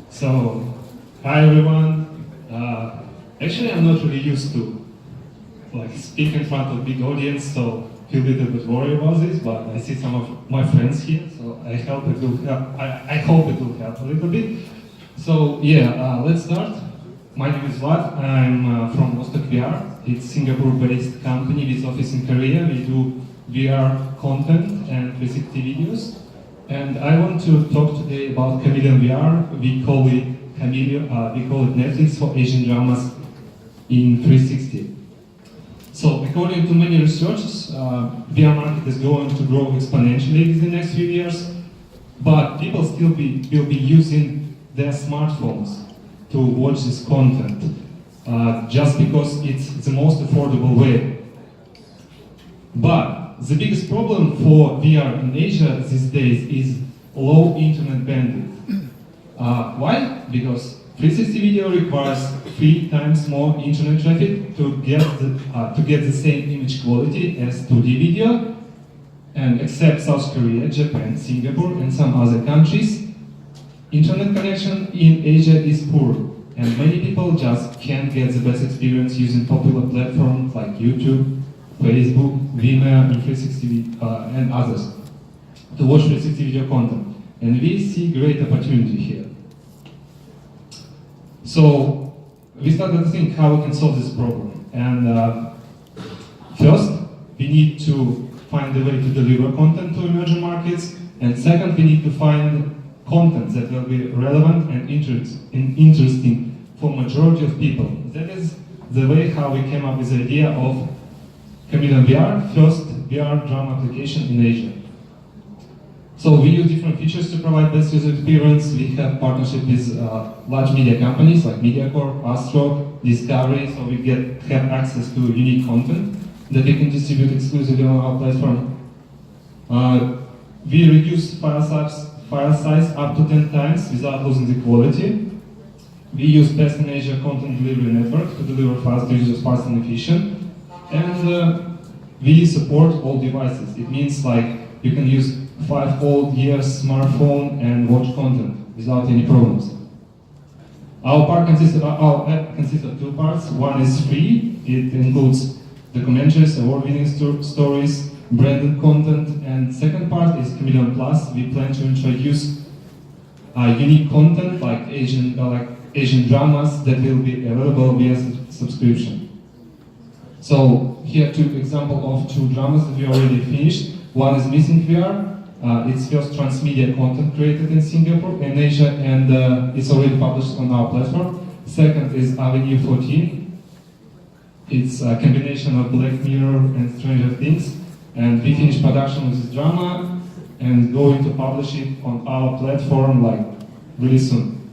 So, hi everyone. Actually, I'm not really used to speak in front of big audience, so feel a little bit worried about this. But I see some of my friends here, so I hope it will help. I hope it will help a little bit. So yeah, let's start. My name is Vlad. I'm from Vostok VR. It's Singapore-based company with office in Korea. We do VR content and 360 videos. And I want to talk today about Chameleon VR. We call it Chameleon. We call it Netflix for Asian dramas in 360. So, according to many researchers, VR market is going to grow exponentially in the next few years, but people still will be using their smartphones to watch this content, just because it's the most affordable way. But the biggest problem for VR in Asia these days is low internet bandwidth. Why? Because 360 video requires 3 times more internet traffic to get the same image quality as 2D video, and except South Korea, Japan, Singapore, and some other countries, internet connection in Asia is poor, and many people just can't get the best experience using popular platforms like YouTube, Facebook, Vimeo, and 360 and others to watch 360 video content. And we see great opportunity here. So we started to think how we can solve this problem. And first, we need to find a way to deliver content to emerging markets. And second, we need to find content that will be relevant and interesting for majority of people. That is the way how we came up with the idea of Chameleon VR, first VR drama application in Asia. So we use different features to provide best user experience. We have partnership with large media companies like MediaCorp, Astro, Discovery, so we have access to unique content that we can distribute exclusively on our platform. We reduce file size up to 10 times without losing the quality. We use best in Asia content delivery network to deliver files to users fast and efficient. And we support all devices. It means you can use 5 old years smartphone and watch content without any problems. Our app consists of 2 parts. One is free. It includes documentaries, award-winning stories, branded content, and second part is Chameleon Plus. We plan to introduce unique content like Asian dramas that will be available via subscription. So here are 2 examples of 2 dramas that we already finished. One is Missing VR. It's first transmedia content created in Singapore and Asia, and it's already published on our platform. Second is Avenue 14. It's a combination of Black Mirror and Stranger Things. And we finished production of this drama and going to publish it on our platform really soon.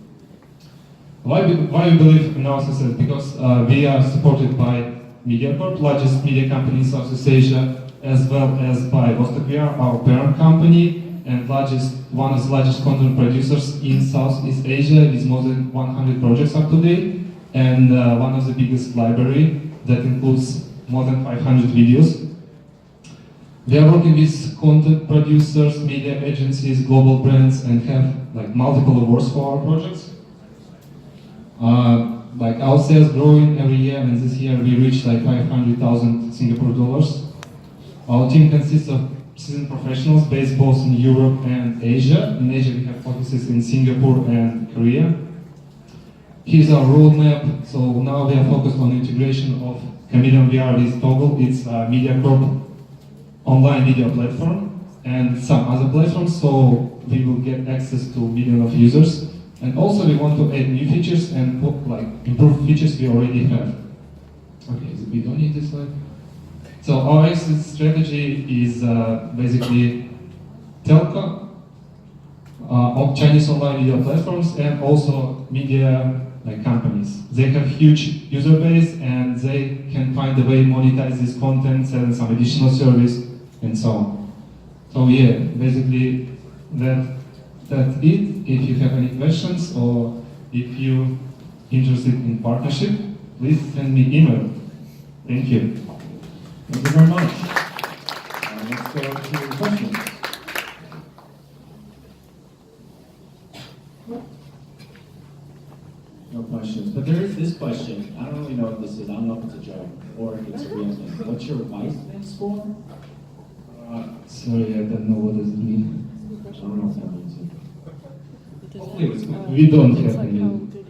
Why we believe in our success? Because we are supported by MediaCorp, largest media company in Southeast Asia, as well as by Vostok VR, our parent company, and one of the largest content producers in Southeast Asia with more than 100 projects up to date, and one of the biggest library that includes more than 500 videos. We are working with content producers, media agencies, global brands, and have multiple awards for our projects. Our sales growing every year, and this year we reached 500,000 Singapore dollars. Our team consists of seasoned professionals based both in Europe and Asia. In Asia we have offices in Singapore and Korea. Here's our roadmap. So now we are focused on integration of Chameleon VR with Toggle. It's a MediaCorp online video platform and some other platforms, so we will get access to millions of users. And also we want to add new features and improve features we already have. Okay, we don't need this slide. So our exit strategy is basically telco, Chinese online video platforms, and also media companies. They have huge user base and they can find a way to monetize this content, sell some additional service, and so on. So yeah, basically that's it. If you have any questions or if you're interested in partnership, please send me email. Thank you. Thank you very much. Next or its real name. What's your wife's name for? Sorry, I don't know what does it mean. I don't know if that means it. Hopefully it's good. We don't have any,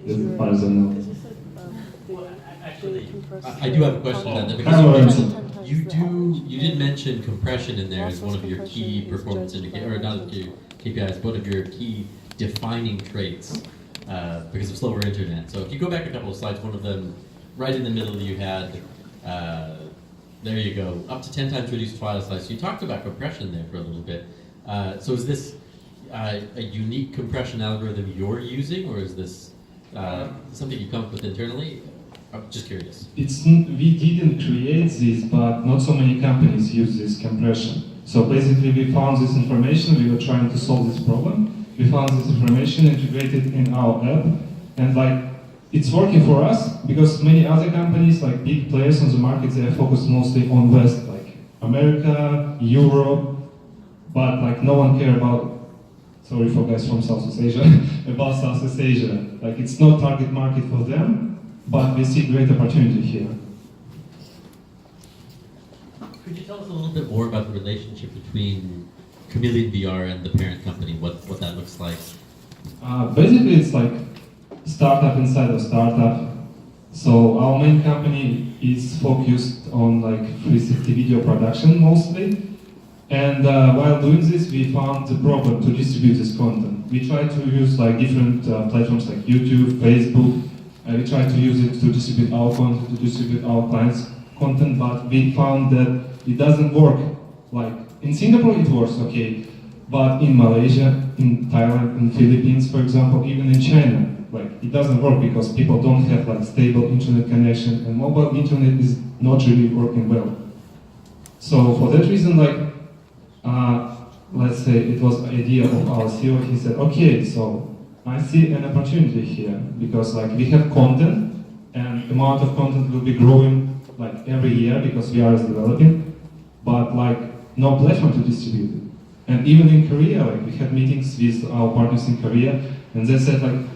as far as I know. I do have a question on that because you did mention compression in there as one of your key performance indicators, or not your KPIs, one of your key defining traits because of slower internet. So if you go back a couple of slides, one of them right in the middle you had, there you go, up to 10 times reduced file size. So you talked about compression there for a little bit. So is this a unique compression algorithm you're using, or is this something you come up with internally? I'm just curious. We didn't create this, but not so many companies use this compression. So basically we found this information, we were trying to solve this problem. We found this information integrated in our app, and like it's working for us because many other companies, like big players on the market, they are focused mostly on West, like America, Europe, but like no one care about, sorry for guys from Southeast Asia, about Southeast Asia. Like it's not target market for them. But we see great opportunity here. Could you tell us a little bit more about the relationship between Chameleon VR and the parent company, what that looks like? Basically, it's like startup inside a startup. So our main company is focused on like 360 video production mostly. And while doing this, we found the problem to distribute this content. We try to use like different platforms like YouTube, Facebook. We try to use it to distribute our content, to distribute our clients' content, but we found that it doesn't work. Like in Singapore it works okay, but in Malaysia, in Thailand, in Philippines, for example, even in China, like it doesn't work because people don't have like stable internet connection, and mobile internet is not really working well. So for that reason, like let's say it was the idea of our CEO. He said, okay, so I see an opportunity here because like we have content and the amount of content will be growing like every year because VR is developing, but like no platform to distribute it. And even in Korea, like we had meetings with our partners in Korea, and they said like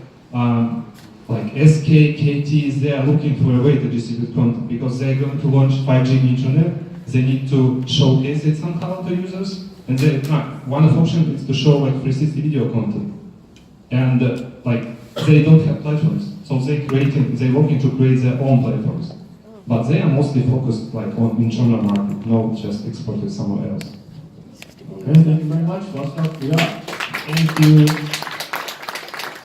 SK, KT is there looking for a way to distribute content because they're going to launch 5G internet. They need to showcase it somehow to users, and one of the options is to show like 360 video content. And like they don't have platforms, so they're working to create their own platforms, but they are mostly focused like on internal market, not just exported somewhere else. Okay, thank you very much. Well, start. Thank you.